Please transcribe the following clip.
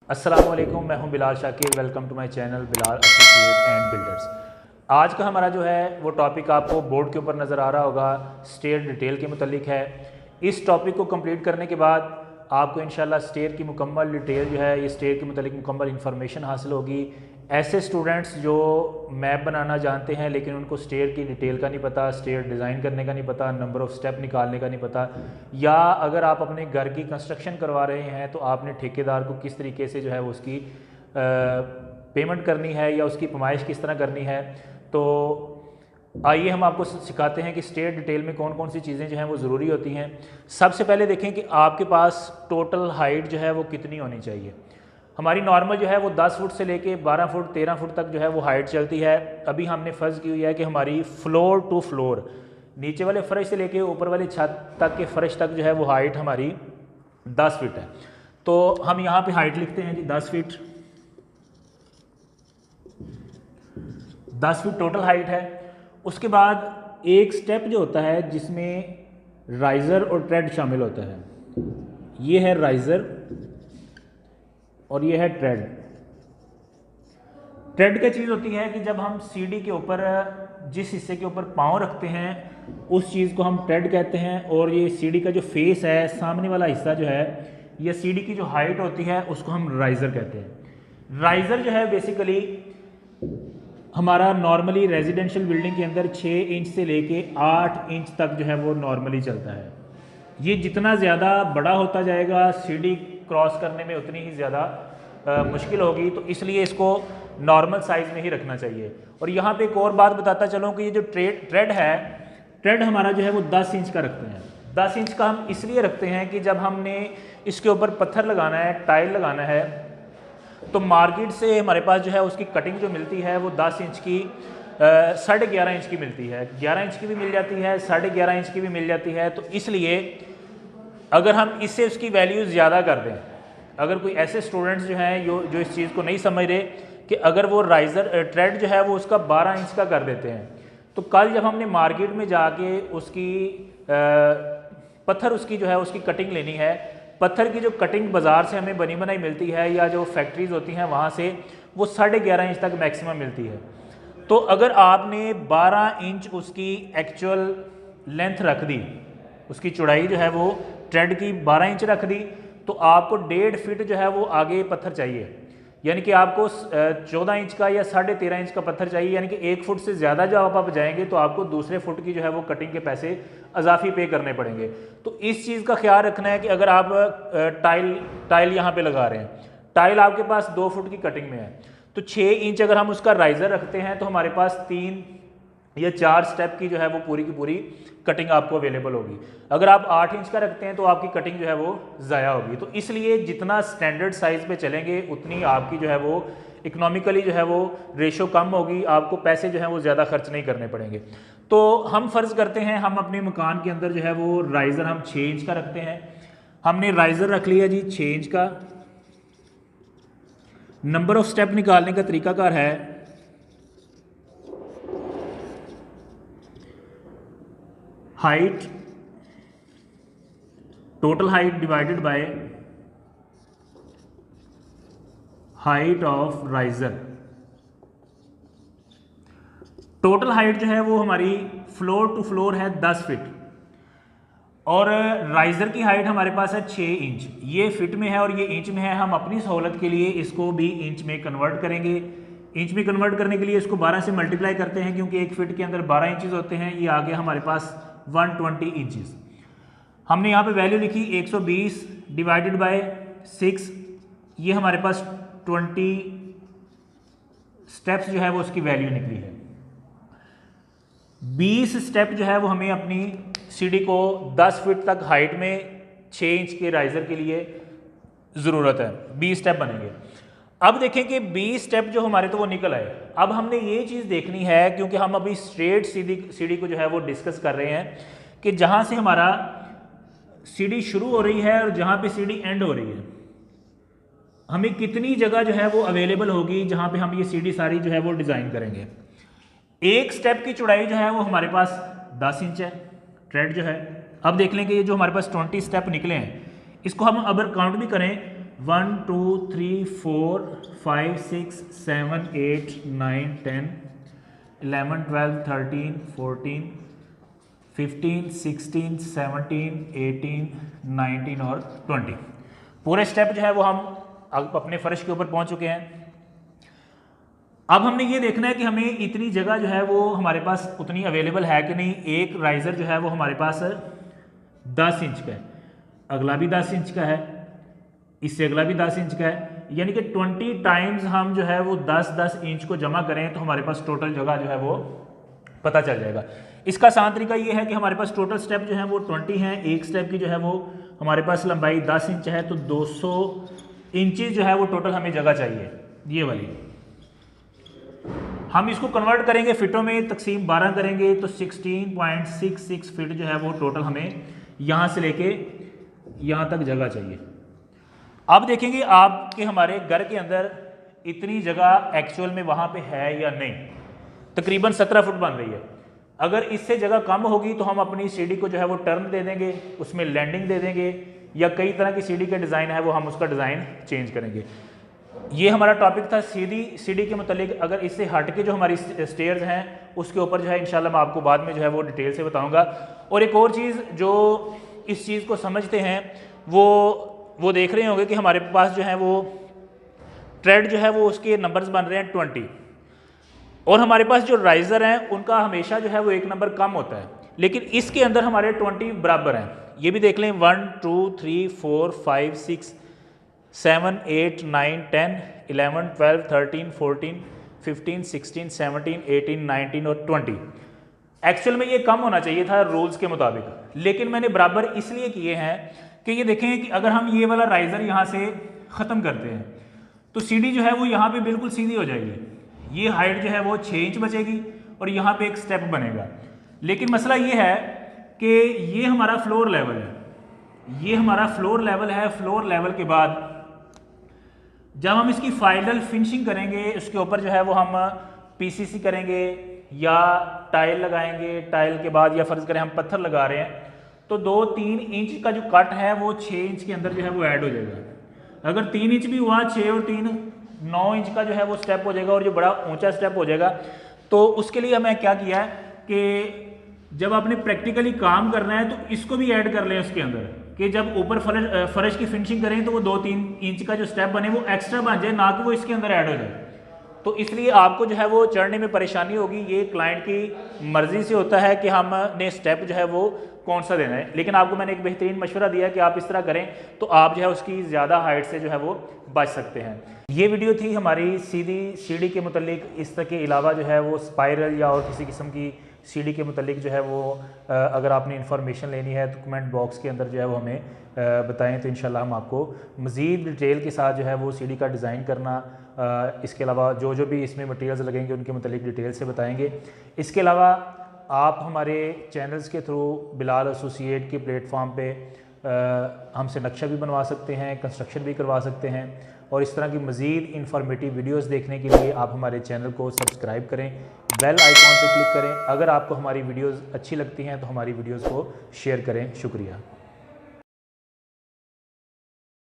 अस्सलाम वालेकुम, मैं हूं Bilal Shakir. Welcome to my channel Bilal associate and builders. आज का हमारा जो है वो टॉपिक आपको बोर्ड के ऊपर नज़र आ रहा होगा, स्टेयर डिटेल के मुतल्लिक है। इस टॉपिक को कंप्लीट करने के बाद आपको इंशाल्लाह स्टेयर की मुकम्मल डिटेल जो है, ये स्टेयर के मुतल्लिक मुकम्मल इन्फॉर्मेशन हासिल होगी। ऐसे स्टूडेंट्स जो मैप बनाना जानते हैं लेकिन उनको स्टेयर की डिटेल का नहीं पता, स्टेयर डिज़ाइन करने का नहीं पता, नंबर ऑफ़ स्टेप निकालने का नहीं पता, या अगर आप अपने घर की कंस्ट्रक्शन करवा रहे हैं तो आपने ठेकेदार को किस तरीके से जो है वो उसकी पेमेंट करनी है या उसकी पैमाइश किस तरह करनी है, तो आइए हम आपको सिखाते हैं कि स्टेयर डिटेल में कौन कौन सी चीज़ें जो हैं वो ज़रूरी होती हैं। सबसे पहले देखें कि आपके पास टोटल हाइट जो है वो कितनी होनी चाहिए। हमारी नॉर्मल जो है वो 10 फुट से लेके 12 फुट 13 फुट तक जो है वो हाइट चलती है। अभी हमने फ़र्ज़ की हुई है कि हमारी फ्लोर टू फ्लोर, नीचे वाले फ़र्श से लेके ऊपर वाले छत तक के फ़र्श तक जो है वो हाइट हमारी 10 फीट है। तो हम यहाँ पे हाइट लिखते हैं जी 10 फीट। 10 फीट टोटल हाइट है। उसके बाद एक स्टेप जो होता है जिसमें राइज़र और ट्रेड शामिल होता है, ये है राइज़र और ये है ट्रेड। ट्रेड क्या चीज़ होती है कि जब हम सीढ़ी के ऊपर जिस हिस्से के ऊपर पाँव रखते हैं उस चीज़ को हम ट्रेड कहते हैं, और ये सीढ़ी का जो फेस है, सामने वाला हिस्सा जो है, या सीढ़ी की जो हाइट होती है उसको हम राइज़र कहते हैं। राइज़र जो है बेसिकली हमारा नॉर्मली रेजिडेंशियल बिल्डिंग के अंदर 6 इंच से लेके 8 इंच तक जो है वो नॉर्मली चलता है। ये जितना ज़्यादा बड़ा होता जाएगा सीढ़ी क्रॉस करने में उतनी ही ज़्यादा मुश्किल होगी, तो इसलिए इसको नॉर्मल साइज़ में ही रखना चाहिए। और यहाँ पे एक और बात बताता चलूँ कि ये जो ट्रेड है, ट्रेड हमारा जो है वो 10 इंच का रखते हैं। 10 इंच का हम इसलिए रखते हैं कि जब हमने इसके ऊपर पत्थर लगाना है, टाइल लगाना है, तो मार्केट से हमारे पास जो है उसकी कटिंग जो मिलती है वो 10 इंच की 11.5 इंच की मिलती है। 11 इंच की भी मिल जाती है, 11.5 इंच की भी मिल जाती है। तो इसलिए अगर हम इससे उसकी वैल्यू ज़्यादा कर दें, अगर कोई ऐसे स्टूडेंट्स जो हैं जो इस चीज़ को नहीं समझ रहे कि अगर वो राइज़र ट्रेड जो है वो उसका 12 इंच का कर देते हैं, तो कल जब हमने मार्केट में जाके उसकी पत्थर उसकी जो है उसकी कटिंग लेनी है, पत्थर की जो कटिंग बाज़ार से हमें बनी बनाई मिलती है या जो फैक्ट्रीज़ होती हैं वहाँ से, वो 11.5 इंच तक मैक्सिमम मिलती है। तो अगर आपने 12 इंच उसकी एक्चुअल लेंथ रख दी, उसकी चौड़ाई जो है वो ट्रेड की 12 इंच रख दी, तो आपको 1.5 फीट जो है वो आगे पत्थर चाहिए, यानी कि आपको 14 इंच का या 13.5 इंच का पत्थर चाहिए। यानी कि 1 फुट से ज़्यादा जब आप जाएंगे तो आपको दूसरे फुट की जो है वो कटिंग के पैसे अजाफी पे करने पड़ेंगे। तो इस चीज़ का ख्याल रखना है कि अगर आप टाइल यहाँ पे लगा रहे हैं, टाइल आपके पास 2 फुट की कटिंग में है, तो 6 इंच अगर हम उसका राइज़र रखते हैं तो हमारे पास 3 या 4 स्टेप की जो है वो पूरी की पूरी कटिंग आपको अवेलेबल होगी। अगर आप 8 इंच का रखते हैं तो आपकी कटिंग जो है वो ज़ाया होगी। तो इसलिए जितना स्टैंडर्ड साइज़ पे चलेंगे उतनी आपकी जो है वो इकोनॉमिकली जो है वो रेशो कम होगी, आपको पैसे जो है वो ज़्यादा खर्च नहीं करने पड़ेंगे। तो हम फ़र्ज़ करते हैं हम अपने मकान के अंदर जो है वो राइज़र हम 6 इंच का रखते हैं। हमने राइज़र रख लिया जी 6 इंच का। नंबर ऑफ स्टेप निकालने का तरीकाकार है, height, total height divided by height of riser. Total height जो है वो हमारी फ्लोर टू फ्लोर है 10 फीट, और राइज़र की हाइट हमारे पास है 6 इंच। ये फिट में है और ये इंच में है। हम अपनी सहूलत के लिए इसको भी इंच में कन्वर्ट करेंगे। इंच में कन्वर्ट करने के लिए इसको 12 से मल्टीप्लाई करते हैं, क्योंकि एक फिट के अंदर 12 इंचज़ होते हैं। ये आ गया हमारे पास 120 इंचज़। हमने यहाँ पे वैल्यू लिखी 120 डिवाइडेड बाय 6, ये हमारे पास 20 स्टेप्स जो है वो उसकी वैल्यू निकली है। 20 स्टेप जो है वो हमें अपनी सीढ़ी को 10 फीट तक हाइट में 6 इंच के राइज़र के लिए ज़रूरत है। 20 स्टेप बनेंगे। अब देखें कि 20 स्टेप जो हमारे तो वो निकल आए। अब हमने ये चीज़ देखनी है, क्योंकि हम अभी स्ट्रेट सीढ़ी को जो है वो डिस्कस कर रहे हैं कि जहाँ से हमारा सीढ़ी शुरू हो रही है और जहाँ पे सीढ़ी एंड हो रही है, हमें कितनी जगह जो है वो अवेलेबल होगी जहाँ पे हम ये सीढ़ी सारी जो है वो डिज़ाइन करेंगे। एक स्टेप की चौड़ाई जो है वो हमारे पास 10 इंच है, ट्रेड जो है। अब देख लें कि ये जो हमारे पास 20 स्टेप निकले हैं, इसको हम अगर काउंट भी करें 1 2 3 4 5 6 7 8 9 10 11 12 13 14 15 16 17 18 19 और 20। पूरे स्टेप जो है वो हम अब अपने फर्श के ऊपर पहुंच चुके हैं। अब हमने ये देखना है कि हमें इतनी जगह जो है वो हमारे पास उतनी अवेलेबल है कि नहीं। एक राइजर जो है वो हमारे पास 10 इंच का है, अगला भी 10 इंच का है, इससे अगला भी 10 इंच का है, यानी कि 20 टाइम्स हम जो है वो 10-10 इंच को जमा करें तो हमारे पास टोटल जगह जो है वो पता चल जाएगा। इसका आसान तरीका ये है कि हमारे पास टोटल स्टेप जो है वो 20 हैं, एक स्टेप की जो है वो हमारे पास लंबाई 10 इंच है, तो 200 इंचेस जो है वो टोटल हमें जगह चाहिए। ये वाली हम इसको कन्वर्ट करेंगे फिटों में, तकसीम 12 करेंगे तो 16.66 फिट जो है वो टोटल हमें यहाँ से लेके यहाँ तक जगह चाहिए। अब देखेंगे आपके हमारे घर के अंदर इतनी जगह एक्चुअल में वहाँ पे है या नहीं। तकरीबन 17 फुट बन रही है। अगर इससे जगह कम होगी तो हम अपनी सीढ़ी को जो है वो टर्न दे देंगे, उसमें लैंडिंग दे देंगे, या कई तरह की सीढ़ी का डिज़ाइन है वो हम उसका डिज़ाइन चेंज करेंगे। ये हमारा टॉपिक था सीढ़ी के मतलब। अगर इससे हट के जो हमारी स्टेयर्स हैं उसके ऊपर जो है इंशाल्लाह मैं आपको बाद में जो है वो डिटेल से बताऊंगा। और एक और चीज़ जो इस चीज़ को समझते हैं वो देख रहे होंगे कि हमारे पास जो है वो ट्रेड जो है वो उसके नंबर्स बन रहे हैं 20, और हमारे पास जो राइज़र हैं उनका हमेशा जो है वो एक नंबर कम होता है, लेकिन इसके अंदर हमारे 20 बराबर हैं। ये भी देख लें 1 2 3 4 5 6 7 8 9 10 11 12 13 14 15 16 17 18 19 और 20। एक्चुअल में ये कम होना चाहिए था रूल्स के मुताबिक, लेकिन मैंने बराबर इसलिए किए हैं कि ये देखें कि अगर हम ये वाला राइज़र यहाँ से ख़त्म करते हैं तो सीढ़ी जो है वो यहाँ पे बिल्कुल सीधी हो जाएगी। ये हाइट जो है वो 6 इंच बचेगी और यहाँ पे एक स्टेप बनेगा। लेकिन मसला ये है कि ये हमारा फ्लोर लेवल है, ये हमारा फ्लोर लेवल है। फ्लोर लेवल के बाद जब हम इसकी फाइनल फिनिशिंग करेंगे उसके ऊपर जो है वो हम पीसीसी करेंगे या टाइल लगाएंगे। टाइल के बाद या फ़र्ज़ करें हम पत्थर लगा रहे हैं तो 2-3 इंच का जो कट है वो 6 इंच के अंदर जो है वो ऐड हो जाएगा। अगर 3 इंच भी हुआ, 6 और 3 9 इंच का जो है वो स्टेप हो जाएगा, और जो बड़ा ऊंचा स्टेप हो जाएगा। तो उसके लिए हमें क्या किया है कि जब आपने प्रैक्टिकली काम करना है तो इसको भी ऐड कर लें उसके अंदर, कि जब ऊपर फर्श की फिनिशिंग करें तो वो 2-3 इंच का जो स्टेप बने वो एक्स्ट्रा बन जाए, ना कि वो इसके अंदर ऐड हो जाए। तो इसलिए आपको जो है वो चढ़ने में परेशानी होगी। ये क्लाइंट की मर्ज़ी से होता है कि हमने स्टेप जो है वो कौन सा देना है, लेकिन आपको मैंने एक बेहतरीन मशवरा दिया कि आप इस तरह करें तो आप जो है उसकी ज़्यादा हाइट से जो है वो बच सकते हैं। ये वीडियो थी हमारी सीधी सीढ़ी के मुतल्लिक। इस तरह के अलावा जो है वो स्पाइरल या और किसी किस्म की सीढ़ी के मुतल्लिक जो है वो अगर आपने इन्फॉर्मेशन लेनी है तो कमेंट बॉक्स के अंदर जो है वो हमें बताएं, तो इंशाल्लाह हम आपको मज़ीद डिटेल के साथ जो है वो सीढ़ी का डिज़ाइन करना, इसके अलावा जो जो भी इसमें मटेरियल्स लगेंगे उनके मुतल्लिक डिटेल से बताएंगे। इसके अलावा आप हमारे चैनल्स के थ्रू बिलाल एसोसिएट के प्लेटफॉर्म पे हमसे नक्शा भी बनवा सकते हैं, कंस्ट्रक्शन भी करवा सकते हैं, और इस तरह की मज़ीद इन्फॉर्मेटिव वीडियोस देखने के लिए आप हमारे चैनल को सब्सक्राइब करें, बेल आइकॉन पर क्लिक करें। अगर आपको हमारी वीडियोस अच्छी लगती हैं तो हमारी वीडियोस को शेयर करें। शुक्रिया।